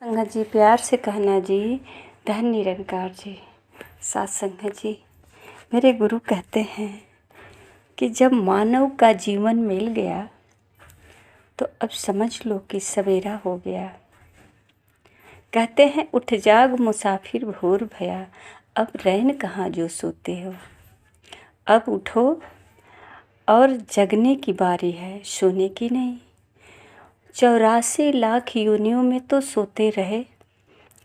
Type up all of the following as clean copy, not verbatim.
संगत जी, प्यार से कहना जी, धन निरंकार जी। साथ संगत जी, मेरे गुरु कहते हैं कि जब मानव का जीवन मिल गया तो अब समझ लो कि सवेरा हो गया। कहते हैं उठ जाग मुसाफिर भोर भया, अब रैन कहाँ जो सोते हो। अब उठो और जगने की बारी है, सोने की नहीं। 84 लाख योनियों में तो सोते रहे,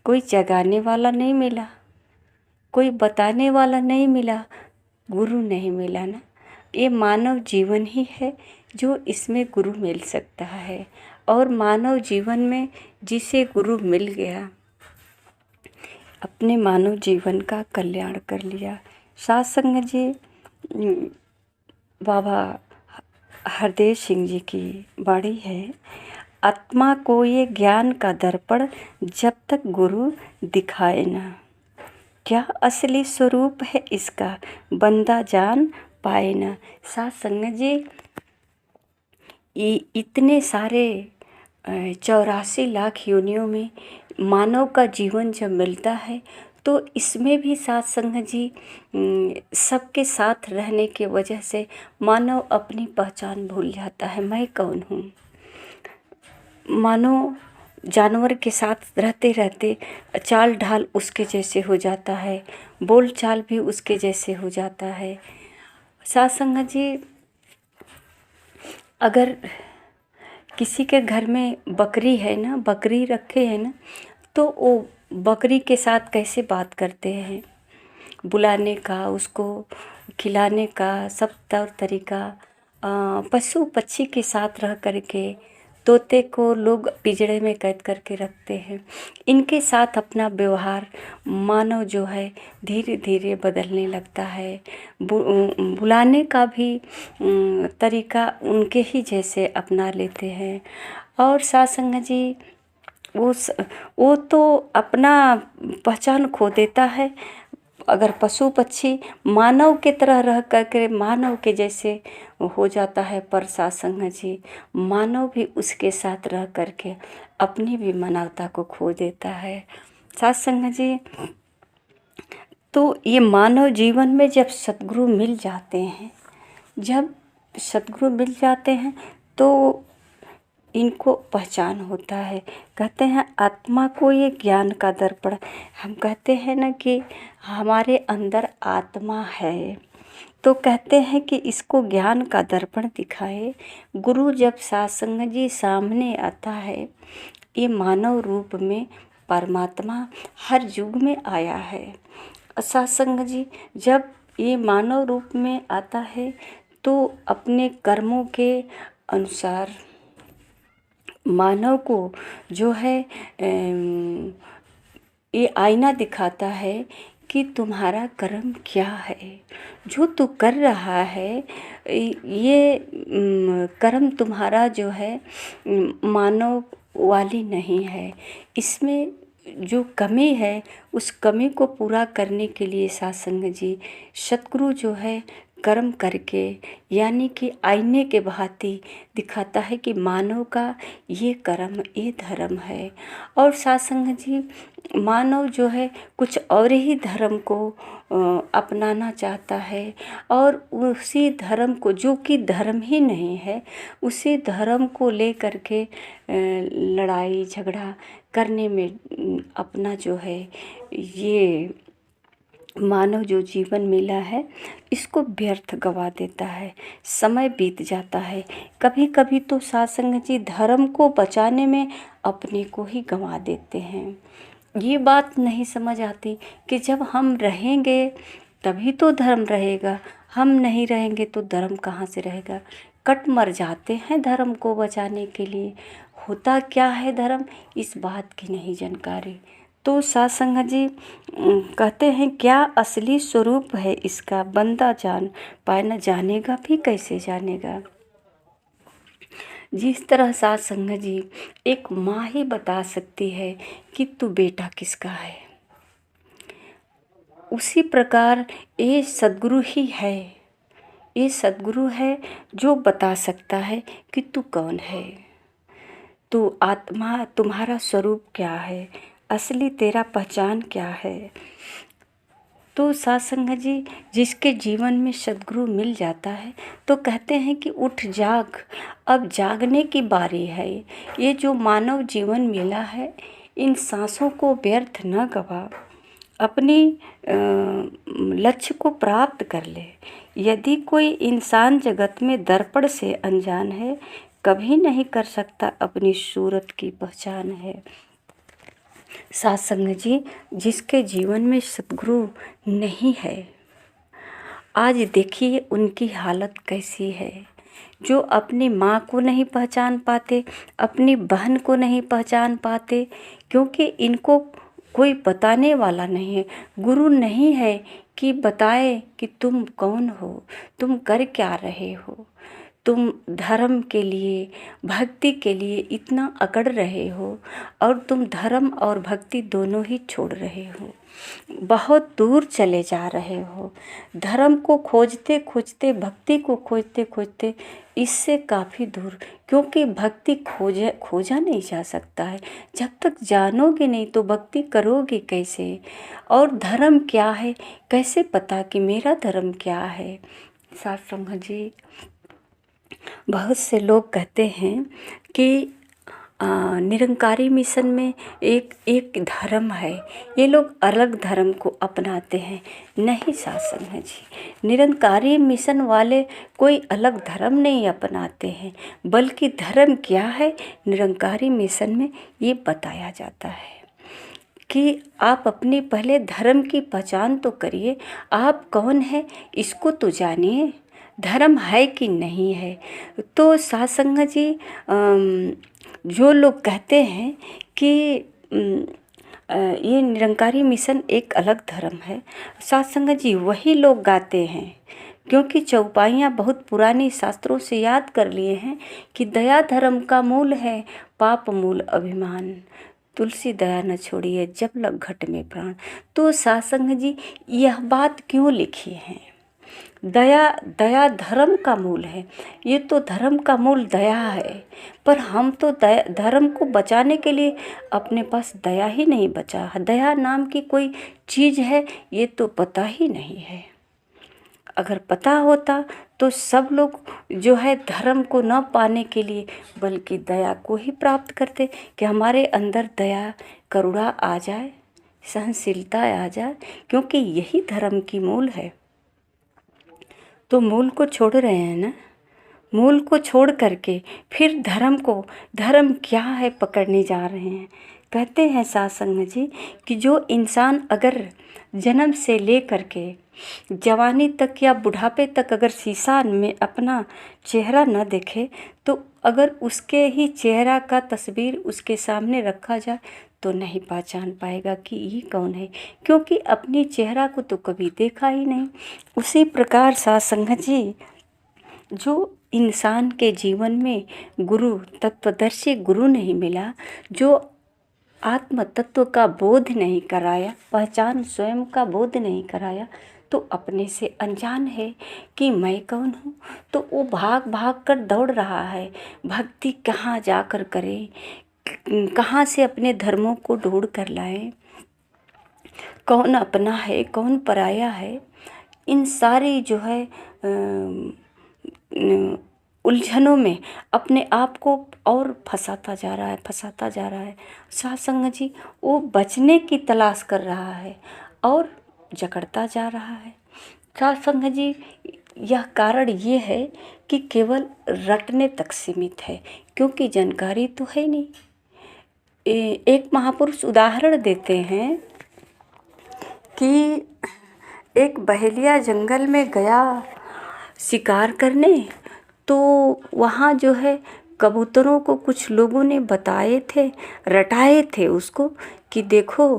कोई जगाने वाला नहीं मिला, कोई बताने वाला नहीं मिला, गुरु नहीं मिला ना। ये मानव जीवन ही है जो इसमें गुरु मिल सकता है। और मानव जीवन में जिसे गुरु मिल गया, अपने मानव जीवन का कल्याण कर लिया। साथ संगत जी, बाबा हरदेव सिंह जी की वाणी है, आत्मा को ये ज्ञान का दर्पण जब तक गुरु दिखाए ना, क्या असली स्वरूप है इसका बंदा जान पाए ना। साथ संगत जी, इतने सारे 84 लाख योनियों में मानव का जीवन जब मिलता है तो इसमें भी साथ संगत जी सबके साथ रहने की वजह से मानव अपनी पहचान भूल जाता है, मैं कौन हूँ। मानो जानवर के साथ रहते रहते चाल ढाल उसके जैसे हो जाता है, बोल चाल भी उसके जैसे हो जाता है। साथ संगत जी, अगर किसी के घर में बकरी है ना, बकरी रखे है ना, तो वो बकरी के साथ कैसे बात करते हैं, बुलाने का, उसको खिलाने का सब तौर तरीका। पशु पक्षी के साथ रह करके तोते को लोग पिंजड़े में कैद करके रखते हैं। इनके साथ अपना व्यवहार मानव जो है धीरे धीरे बदलने लगता है। बुलाने का भी तरीका उनके ही जैसे अपना लेते हैं। और साथ संगत जी, वो तो अपना पहचान खो देता है। अगर पशु पक्षी मानव के तरह रह करके मानव के जैसे हो जाता है, पर साथ संगत जी, मानव भी उसके साथ रह करके अपनी भी मानवता को खो देता है। साथ संगत जी, तो ये मानव जीवन में जब सद्गुरु मिल जाते हैं, जब सद्गुरु मिल जाते हैं तो इनको पहचान होता है। कहते हैं आत्मा को ये ज्ञान का दर्पण, हम कहते हैं ना कि हमारे अंदर आत्मा है, तो कहते हैं कि इसको ज्ञान का दर्पण दिखाए। गुरु जब साथ संगत जी सामने आता है, ये मानव रूप में परमात्मा हर युग में आया है। साथ संगत जी, जब ये मानव रूप में आता है तो अपने कर्मों के अनुसार मानव को जो है ये आईना दिखाता है कि तुम्हारा कर्म क्या है, जो तू कर रहा है। ये कर्म तुम्हारा जो है मानव वाली नहीं है, इसमें जो कमी है उस कमी को पूरा करने के लिए साथ संगत जी सतगुरु जो है कर्म करके, यानी कि आईने के भांति दिखाता है कि मानव का ये कर्म, ये धर्म है। और साथ संगत जी, मानव जो है कुछ और ही धर्म को अपनाना चाहता है, और उसी धर्म को, जो कि धर्म ही नहीं है, उसी धर्म को ले करके लड़ाई झगड़ा करने में अपना जो है ये मानव जो जीवन मिला है इसको व्यर्थ गवा देता है, समय बीत जाता है। कभी कभी तो साथ संगत जी धर्म को बचाने में अपने को ही गंवा देते हैं। ये बात नहीं समझ आती कि जब हम रहेंगे तभी तो धर्म रहेगा, हम नहीं रहेंगे तो धर्म कहाँ से रहेगा। कट मर जाते हैं धर्म को बचाने के लिए। होता क्या है धर्म, इस बात की नहीं जानकारी। तो साथ संगत जी कहते हैं क्या असली स्वरूप है इसका बंदा जान पाए ना, जानेगा भी कैसे जानेगा। जिस तरह साथ संगत जी एक माँ ही बता सकती है कि तू बेटा किसका है, उसी प्रकार ये सद्गुरु ही है, ये सद्गुरु है जो बता सकता है कि तू कौन है। तू आत्मा, तुम्हारा स्वरूप क्या है, असली तेरा पहचान क्या है। तो साथ संगत जी, जिसके जीवन में सद्गुरु मिल जाता है तो कहते हैं कि उठ जाग, अब जागने की बारी है। ये जो मानव जीवन मिला है, इन सांसों को व्यर्थ न गवा, अपनी लक्ष्य को प्राप्त कर ले। यदि कोई इंसान जगत में दर्पण से अनजान है, कभी नहीं कर सकता अपनी सूरत की पहचान है। साथ संगत जी, जिसके जीवन में सद्गुरु नहीं है, आज देखिए उनकी हालत कैसी है। जो अपनी माँ को नहीं पहचान पाते, अपनी बहन को नहीं पहचान पाते, क्योंकि इनको कोई बताने वाला नहीं है, गुरु नहीं है कि बताए कि तुम कौन हो, तुम कर क्या रहे हो, तुम धर्म के लिए, भक्ति के लिए इतना अकड़ रहे हो और तुम धर्म और भक्ति दोनों ही छोड़ रहे हो, बहुत दूर चले जा रहे हो। धर्म को खोजते खोजते, भक्ति को खोजते खोजते इससे काफ़ी दूर, क्योंकि भक्ति खोजा नहीं जा सकता है। जब तक जानोगे नहीं तो भक्ति करोगे कैसे। और धर्म क्या है, कैसे पता कि मेरा धर्म क्या है। साथ संगत जी, बहुत से लोग कहते हैं कि निरंकारी मिशन में एक धर्म है, ये लोग अलग धर्म को अपनाते हैं। नहीं साथ संगत जी, निरंकारी मिशन वाले कोई अलग धर्म नहीं अपनाते हैं, बल्कि धर्म क्या है निरंकारी मिशन में ये बताया जाता है कि आप अपने पहले धर्म की पहचान तो करिए, आप कौन है इसको तो जानिए, धर्म है कि नहीं है। तो साथ संगत जी, जो लोग कहते हैं कि ये निरंकारी मिशन एक अलग धर्म है, साथ संगत जी वही लोग गाते हैं, क्योंकि चौपाइयाँ बहुत पुरानी शास्त्रों से याद कर लिए हैं कि दया धर्म का मूल है, पाप मूल अभिमान, तुलसी दया न छोड़िए जब लग घट में प्राण। तो साथ संगत जी, यह बात क्यों लिखी है, दया धर्म का मूल है, ये तो धर्म का मूल दया है, पर हम तो धर्म को बचाने के लिए अपने पास दया ही नहीं बचा, दया नाम की कोई चीज़ है ये तो पता ही नहीं है। अगर पता होता तो सब लोग जो है धर्म को न पाने के लिए बल्कि दया को ही प्राप्त करते, कि हमारे अंदर दया करुणा आ जाए, सहनशीलता आ जाए, क्योंकि यही धर्म की मूल है। तो मूल को छोड़ रहे हैं ना, मूल को छोड़ करके फिर धर्म क्या है पकड़ने जा रहे हैं। कहते हैं साथ संगत जी कि जो इंसान अगर जन्म से ले करके जवानी तक या बुढ़ापे तक अगर शीशा में अपना चेहरा न देखे, तो अगर उसके ही चेहरा का तस्वीर उसके सामने रखा जाए तो नहीं पहचान पाएगा कि ये कौन है, क्योंकि अपनी चेहरा को तो कभी देखा ही नहीं। उसी प्रकार साथ संगत जी, जो इंसान के जीवन में गुरु, तत्वदर्शी गुरु नहीं मिला, जो आत्म तत्व का बोध नहीं कराया, पहचान स्वयं का बोध नहीं कराया, तो अपने से अनजान है कि मैं कौन हूँ। तो वो भाग भाग कर दौड़ रहा है, भक्ति कहाँ जाकर करे, कहाँ से अपने धर्मों को ढूंढ कर लाए, कौन अपना है कौन पराया है। इन सारी जो है उलझनों में अपने आप को और फंसाता जा रहा है। साथ संगत जी, वो बचने की तलाश कर रहा है और जकड़ता जा रहा है। साथ संगत जी, यह कारण ये है कि केवल रटने तक सीमित है, क्योंकि जानकारी तो है नहीं। एक महापुरुष उदाहरण देते हैं कि एक बहेलिया जंगल में गया शिकार करने, तो वहाँ जो है कबूतरों को कुछ लोगों ने बताए थे, रटाए थे उसको कि देखो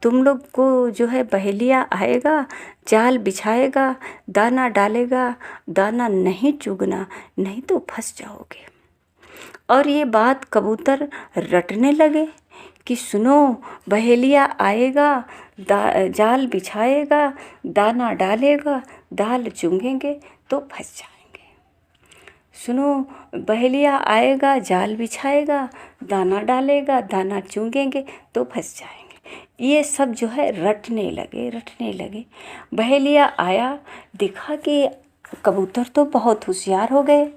तुम लोग को जो है बहेलिया आएगा, जाल बिछाएगा, दाना डालेगा, दाना नहीं चुगना नहीं तो फंस जाओगे। और ये बात कबूतर रटने लगे कि सुनो, बहेलिया आएगा, जाल बिछाएगा, दाना डालेगा, दाल चुगेंगे तो फंस जाएंगे। सुनो, बहेलिया आएगा, जाल बिछाएगा, दाना डालेगा, दाना चुगेंगे तो फंस जाएंगे। ये सब जो है रटने लगे। बहेलिया आया, देखा कि कबूतर तो बहुत होशियार हो गए,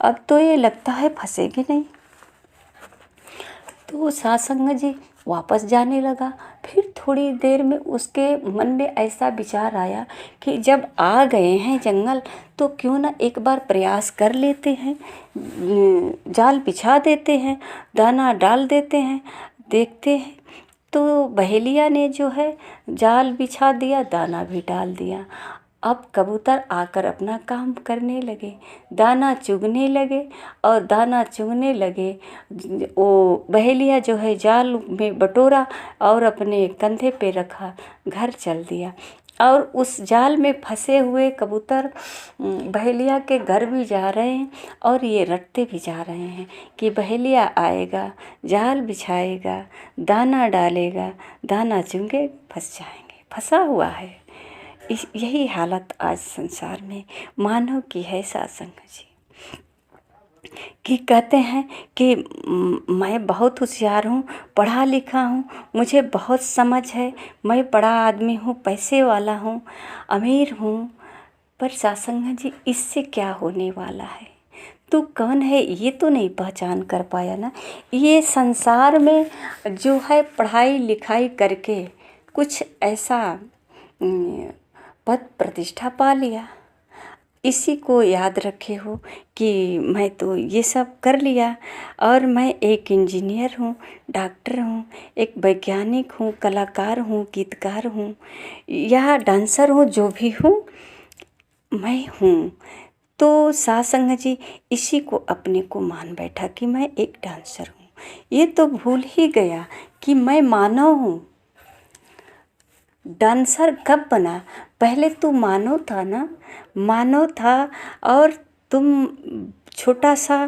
अब तो ये लगता है फंसेगी नहीं। तो सासंग जी वापस जाने लगा। फिर थोड़ी देर में उसके मन में ऐसा विचार आया कि जब आ गए हैं जंगल तो क्यों ना एक बार प्रयास कर लेते हैं, जाल बिछा देते हैं, दाना डाल देते हैं, देखते हैं। तो बहेलिया ने जो है जाल बिछा दिया, दाना भी डाल दिया। अब कबूतर आकर अपना काम करने लगे, दाना चुगने लगे और दाना चुगने लगे। वो बहेलिया जो है जाल में बटोरा और अपने कंधे पे रखा, घर चल दिया। और उस जाल में फंसे हुए कबूतर बहेलिया के घर भी जा रहे हैं और ये रटते भी जा रहे हैं कि बहेलिया आएगा, जाल बिछाएगा, दाना डालेगा, दाना चुंगे फंस जाएंगे। फंसा हुआ है। यही हालत आज संसार में मानव की है सासंग जी, कि कहते हैं कि मैं बहुत होशियार हूँ, पढ़ा लिखा हूँ, मुझे बहुत समझ है, मैं बड़ा आदमी हूँ, पैसे वाला हूँ, अमीर हूँ। पर सासंग जी इससे क्या होने वाला है? तू कौन है ये तो नहीं पहचान कर पाया ना। ये संसार में जो है पढ़ाई लिखाई करके कुछ ऐसा पद प्रतिष्ठा पा लिया, इसी को याद रखे हो कि मैं तो ये सब कर लिया और मैं एक इंजीनियर हूँ, डॉक्टर हूँ, एक वैज्ञानिक हूँ, कलाकार हूँ, गीतकार हूँ या डांसर हूँ, जो भी हूँ मैं हूँ। तो सासंग जी इसी को अपने को मान बैठा कि मैं एक डांसर हूँ। ये तो भूल ही गया कि मैं मानव हूँ। डांसर कब बना? पहले तू मानव था ना, मानव था और तुम छोटा सा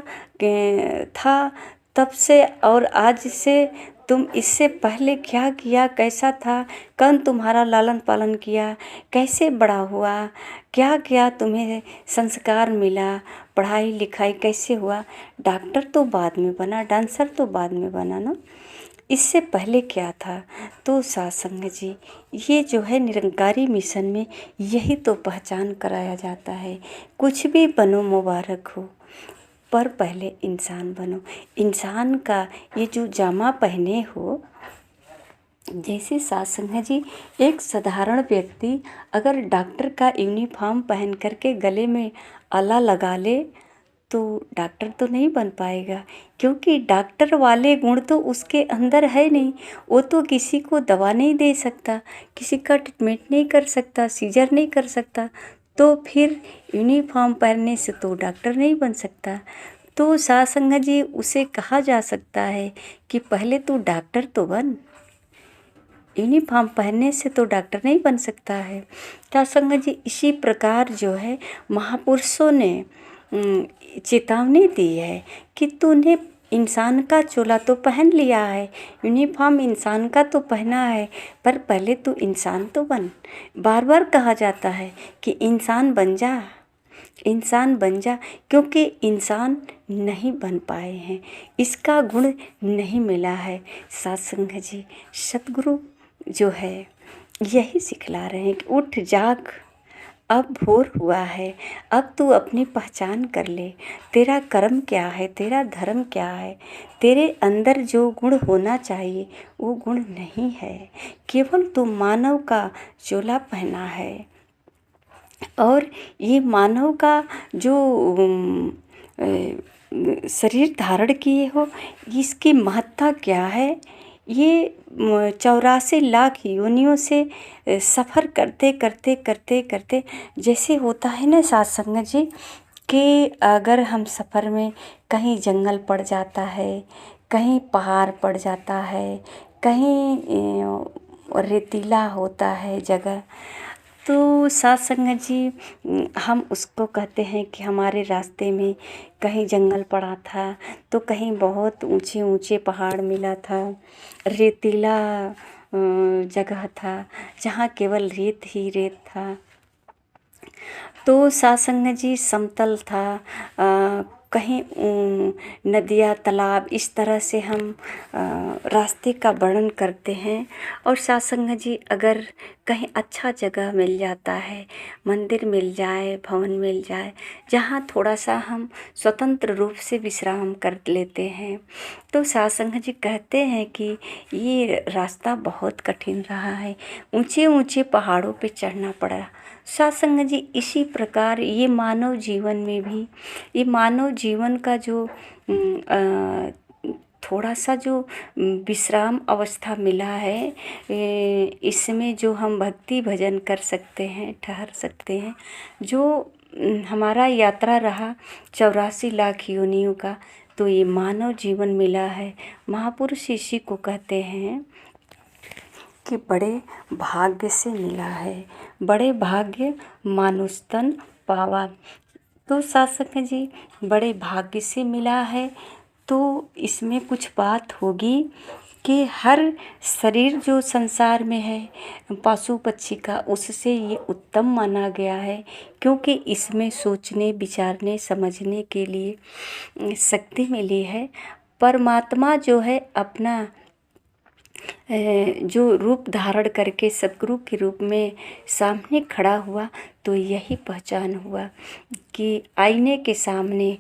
था तब से, और आज से तुम इससे पहले क्या किया, कैसा था, कौन तुम्हारा लालन पालन किया, कैसे बड़ा हुआ, क्या क्या तुम्हें संस्कार मिला, पढ़ाई लिखाई कैसे हुआ। डॉक्टर तो बाद में बना, डांसर तो बाद में बना ना, इससे पहले क्या था? तो सासंग जी ये जो है निरंकारी मिशन में यही तो पहचान कराया जाता है। कुछ भी बनो मुबारक हो, पर पहले इंसान बनो। इंसान का ये जो जामा पहने हो, जैसे सासंग जी एक साधारण व्यक्ति अगर डॉक्टर का यूनिफॉर्म पहन करके गले में आला लगा ले तो डॉक्टर तो नहीं बन पाएगा, क्योंकि डॉक्टर वाले गुण तो उसके अंदर है नहीं। वो तो किसी को दवा नहीं दे सकता, किसी का ट्रीटमेंट नहीं कर सकता, सीजर नहीं कर सकता, तो फिर यूनिफॉर्म पहनने से तो डॉक्टर नहीं बन सकता। तो सासंग जी उसे कहा जा सकता है कि पहले तू डॉक्टर तो बन, यूनिफॉर्म पहनने से तो डॉक्टर नहीं बन सकता है। सासंग जी इसी प्रकार जो है महापुरुषों ने चेतावनी दी है कि तूने इंसान का चोला तो पहन लिया है, यूनिफॉर्म इंसान का तो पहना है, पर पहले तू इंसान तो बन। बार बार कहा जाता है कि इंसान बन जा, इंसान बन जा, क्योंकि इंसान नहीं बन पाए हैं, इसका गुण नहीं मिला है। सासंग जी सतगुरु जो है यही सिखला रहे हैं कि उठ जाग, अब भोर हुआ है, अब तू अपनी पहचान कर ले, तेरा कर्म क्या है, तेरा धर्म क्या है। तेरे अंदर जो गुण होना चाहिए वो गुण नहीं है, केवल तू मानव का चोला पहना है। और ये मानव का जो शरीर धारण किए हो, इसकी महत्ता क्या है। ये 84 लाख योनियों से सफ़र करते करते करते करते जैसे होता है ना सासंग जी, कि अगर हम सफ़र में कहीं जंगल पड़ जाता है, कहीं पहाड़ पड़ जाता है, कहीं रेतीला होता है जगह, तो सासंग जी हम उसको कहते हैं कि हमारे रास्ते में कहीं जंगल पड़ा था, तो कहीं बहुत ऊंचे ऊंचे पहाड़ मिला था, रेतीला जगह था जहाँ केवल रेत ही रेत था। तो सासंग जी समतल था, कहीं नदियाँ तालाब इस तरह से हम रास्ते का वर्णन करते हैं। और साथ संगत जी अगर कहीं अच्छा जगह मिल जाता है, मंदिर मिल जाए, भवन मिल जाए, जहाँ थोड़ा सा हम स्वतंत्र रूप से विश्राम कर लेते हैं, तो साथ संगत जी कहते हैं कि ये रास्ता बहुत कठिन रहा है, ऊंचे ऊंचे पहाड़ों पे चढ़ना पड़ा। साथ संगत जी इसी प्रकार ये मानव जीवन में भी, ये मानव जीवन का जो थोड़ा सा जो विश्राम अवस्था मिला है, इसमें जो हम भक्ति भजन कर सकते हैं, ठहर सकते हैं, जो हमारा यात्रा रहा 84 लाख योनियों का, तो ये मानव जीवन मिला है। महापुरुष इसी को कहते हैं कि बड़े भाग्य से मिला है, बड़े भाग्य मानुष तन पावा। तो शासक जी बड़े भाग्य से मिला है, तो इसमें कुछ बात होगी कि हर शरीर जो संसार में है पशु पक्षी का, उससे ये उत्तम माना गया है, क्योंकि इसमें सोचने विचारने समझने के लिए शक्ति मिली है। परमात्मा जो है अपना जो रूप धारण करके सदगुरु के रूप में सामने खड़ा हुआ, तो यही पहचान हुआ कि आईने के सामने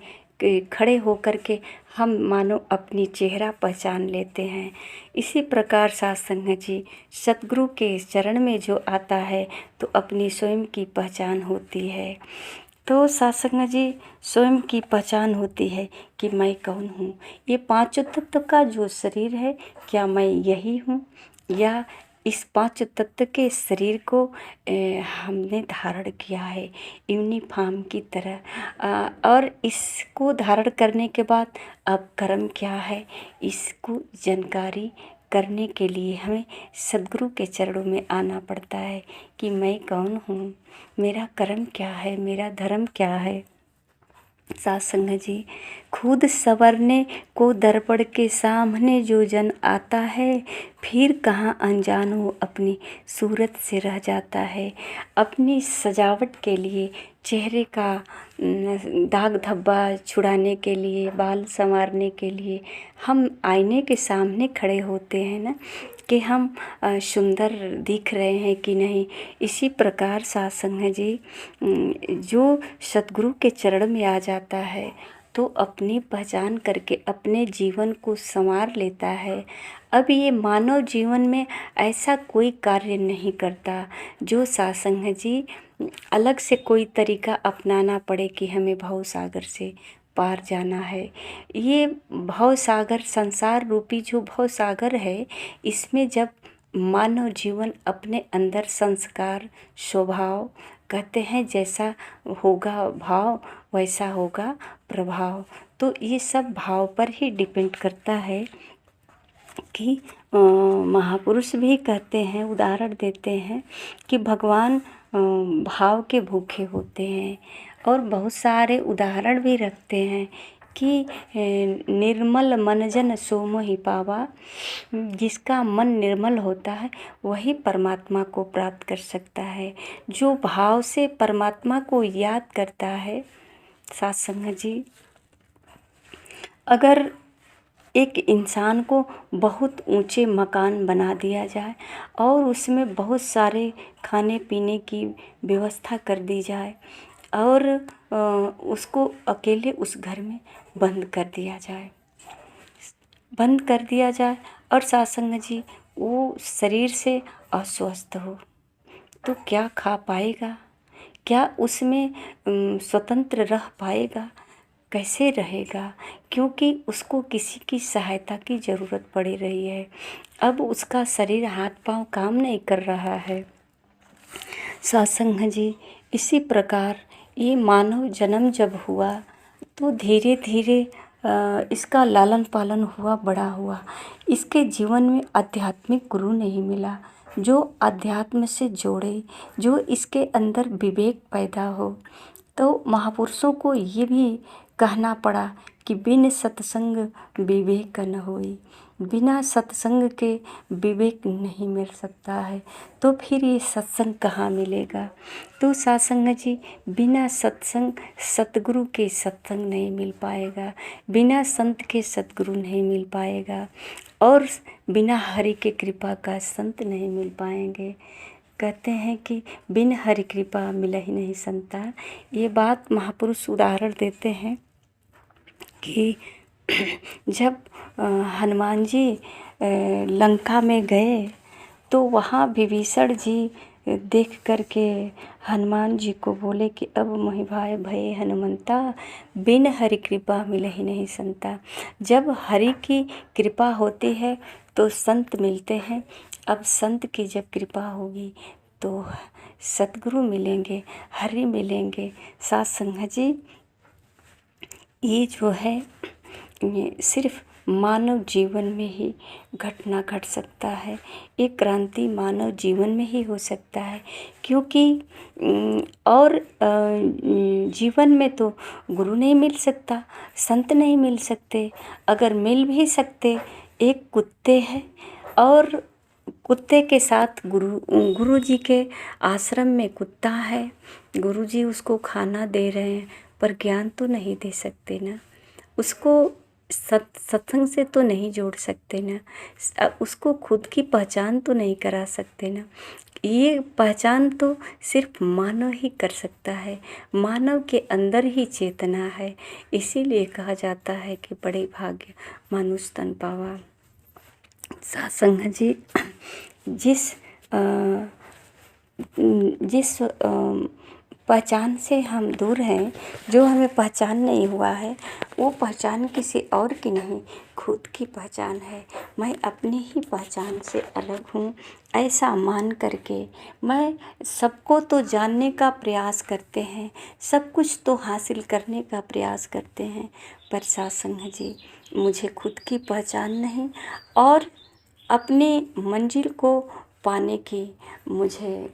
खड़े होकर के हम मानो अपनी चेहरा पहचान लेते हैं। इसी प्रकार साथ संगत जी सतगुरु के चरण में जो आता है तो अपनी स्वयं की पहचान होती है। तो साथ संगत जी स्वयं की पहचान होती है कि मैं कौन हूँ। ये पांचों तत्व का जो शरीर है, क्या मैं यही हूँ, या इस पांच तत्व के शरीर को हमने धारण किया है यूनिफॉर्म की तरह। और इसको धारण करने के बाद अब कर्म क्या है, इसको जानकारी करने के लिए हमें सदगुरु के चरणों में आना पड़ता है कि मैं कौन हूँ, मेरा कर्म क्या है, मेरा धर्म क्या है। साथ संगत जी खुद संवरने को दर्पण के सामने जो जन आता है, फिर कहाँ अनजान हो अपनी सूरत से रह जाता है। अपनी सजावट के लिए, चेहरे का दाग धब्बा छुड़ाने के लिए, बाल संवारने के लिए हम आईने के सामने खड़े होते हैं ना, कि हम सुंदर दिख रहे हैं कि नहीं। इसी प्रकार साथ संगत जी जो सतगुरु के चरण में आ जाता है तो अपनी पहचान करके अपने जीवन को संवार लेता है। अब ये मानव जीवन में ऐसा कोई कार्य नहीं करता जो साथ संगत जी अलग से कोई तरीका अपनाना पड़े कि हमें भव सागर से पार जाना है। ये भव सागर, संसार रूपी जो भव सागर है, इसमें जब मानव जीवन अपने अंदर संस्कार, स्वभाव, कहते हैं जैसा होगा भाव वैसा होगा प्रभाव, तो ये सब भाव पर ही डिपेंड करता है। कि महापुरुष भी कहते हैं, उदाहरण देते हैं कि भगवान भाव के भूखे होते हैं, और बहुत सारे उदाहरण भी रखते हैं कि निर्मल मन जन सो मोहि पावा, जिसका मन निर्मल होता है वही परमात्मा को प्राप्त कर सकता है। जो भाव से परमात्मा को याद करता है। साथ संगत जी अगर एक इंसान को बहुत ऊंचे मकान बना दिया जाए और उसमें बहुत सारे खाने पीने की व्यवस्था कर दी जाए और उसको अकेले उस घर में बंद कर दिया जाए और साथ संगत जी वो शरीर से अस्वस्थ हो, तो क्या खा पाएगा, क्या उसमें स्वतंत्र रह पाएगा, कैसे रहेगा, क्योंकि उसको किसी की सहायता की ज़रूरत पड़ी रही है। अब उसका शरीर हाथ पांव काम नहीं कर रहा है। साथ संगत जी इसी प्रकार ये मानव जन्म जब हुआ तो धीरे धीरे इसका लालन पालन हुआ, बड़ा हुआ। इसके जीवन में आध्यात्मिक गुरु नहीं मिला जो अध्यात्म से जोड़े, जो इसके अंदर विवेक पैदा हो। तो महापुरुषों को ये भी कहना पड़ा कि बिन सत्संग विवेक न होई, बिना सत्संग के विवेक नहीं मिल सकता है, तो फिर ये सत्संग कहाँ मिलेगा। तो सासंग जी, बिना सत्संग सतगुरु के सत्संग नहीं मिल पाएगा, बिना संत के सतगुरु नहीं मिल पाएगा, और बिना हरि के कृपा का संत नहीं मिल पाएंगे। कहते हैं कि बिन हरि कृपा मिला ही नहीं संता। ये बात महापुरुष उदाहरण देते हैं कि जब हनुमान जी लंका में गए तो वहाँ विभीषण जी देख करके हनुमान जी को बोले कि अब मोहि भाई भय हनुमंता, बिन हरि कृपा मिले ही नहीं संता। जब हरि की कृपा होती है तो संत मिलते हैं, अब संत की जब कृपा होगी तो सतगुरु मिलेंगे, हरि मिलेंगे। साथ संगत जी, ये जो है ये सिर्फ मानव जीवन में ही घटना घट सकता है, एक क्रांति मानव जीवन में ही हो सकता है, क्योंकि और जीवन में तो गुरु नहीं मिल सकता, संत नहीं मिल सकते। अगर मिल भी सकते, एक कुत्ते हैं और कुत्ते के साथ गुरु जी के आश्रम में कुत्ता है, गुरु जी उसको खाना दे रहे हैं पर ज्ञान तो नहीं दे सकते ना, उसको सत्संग से तो नहीं जोड़ सकते ना, उसको खुद की पहचान तो नहीं करा सकते ना। ये पहचान तो सिर्फ मानव ही कर सकता है, मानव के अंदर ही चेतना है। इसीलिए कहा जाता है कि बड़े भाग्य मानुष तन पावा। सासंग जी, जिस पहचान से हम दूर हैं, जो हमें पहचान नहीं हुआ है, वो पहचान किसी और की नहीं, खुद की पहचान है। मैं अपनी ही पहचान से अलग हूँ, ऐसा मान करके मैं सबको तो जानने का प्रयास करते हैं, सब कुछ तो हासिल करने का प्रयास करते हैं, पर सासंग जी, मुझे खुद की पहचान नहीं और अपनी मंजिल को पाने की मुझे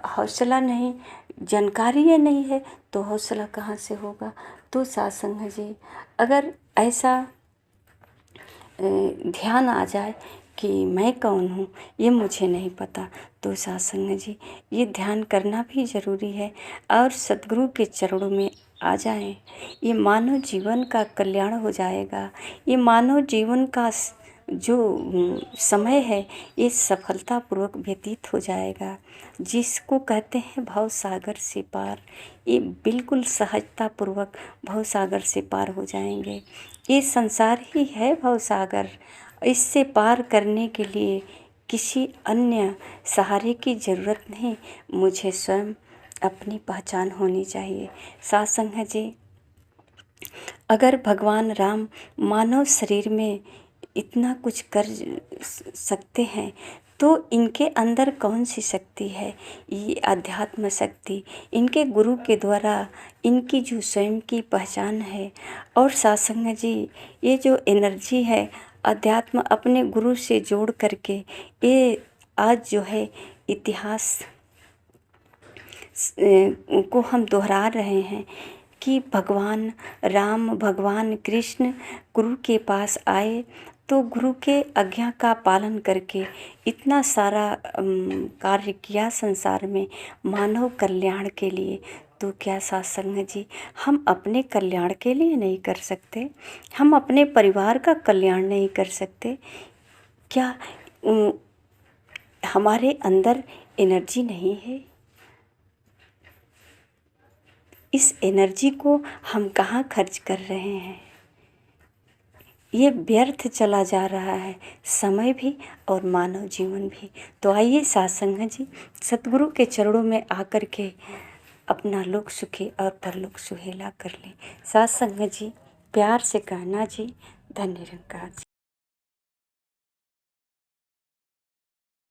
हौसला नहीं, जानकारी ये नहीं है, तो हौसला कहाँ से होगा। तो सासंग जी, अगर ऐसा ध्यान आ जाए कि मैं कौन हूँ, ये मुझे नहीं पता, तो सासंग जी ये ध्यान करना भी ज़रूरी है और सतगुरु के चरणों में आ जाएं। ये मानव जीवन का कल्याण हो जाएगा, ये मानव जीवन का जो समय है ये सफलतापूर्वक व्यतीत हो जाएगा। जिसको कहते हैं भव सागर से पार, ये बिल्कुल सहजतापूर्वक भव सागर से पार हो जाएंगे। ये संसार ही है भव सागर, इससे पार करने के लिए किसी अन्य सहारे की ज़रूरत नहीं, मुझे स्वयं अपनी पहचान होनी चाहिए। सासंग जी, अगर भगवान राम मानव शरीर में इतना कुछ कर सकते हैं तो इनके अंदर कौन सी शक्ति है, ये अध्यात्म शक्ति, इनके गुरु के द्वारा इनकी जो स्वयं की पहचान है। और सासंग जी, ये जो एनर्जी है अध्यात्म अपने गुरु से जोड़ करके, ये आज जो है इतिहास को हम दोहरा रहे हैं कि भगवान राम, भगवान कृष्ण गुरु के पास आए तो गुरु के आज्ञा का पालन करके इतना सारा कार्य किया संसार में मानव कल्याण के लिए। तो क्या सासंग जी, हम अपने कल्याण के लिए नहीं कर सकते? हम अपने परिवार का कल्याण नहीं कर सकते? क्या हमारे अंदर एनर्जी नहीं है? इस एनर्जी को हम कहाँ खर्च कर रहे हैं? ये व्यर्थ चला जा रहा है, समय भी और मानव जीवन भी। तो आइए सासंग जी, सतगुरु के चरणों में आकर के अपना लोक सुखी और परलोक सुहेला कर लें। सासंग जी, प्यार से कहना जी, धन्य निरंकार जी।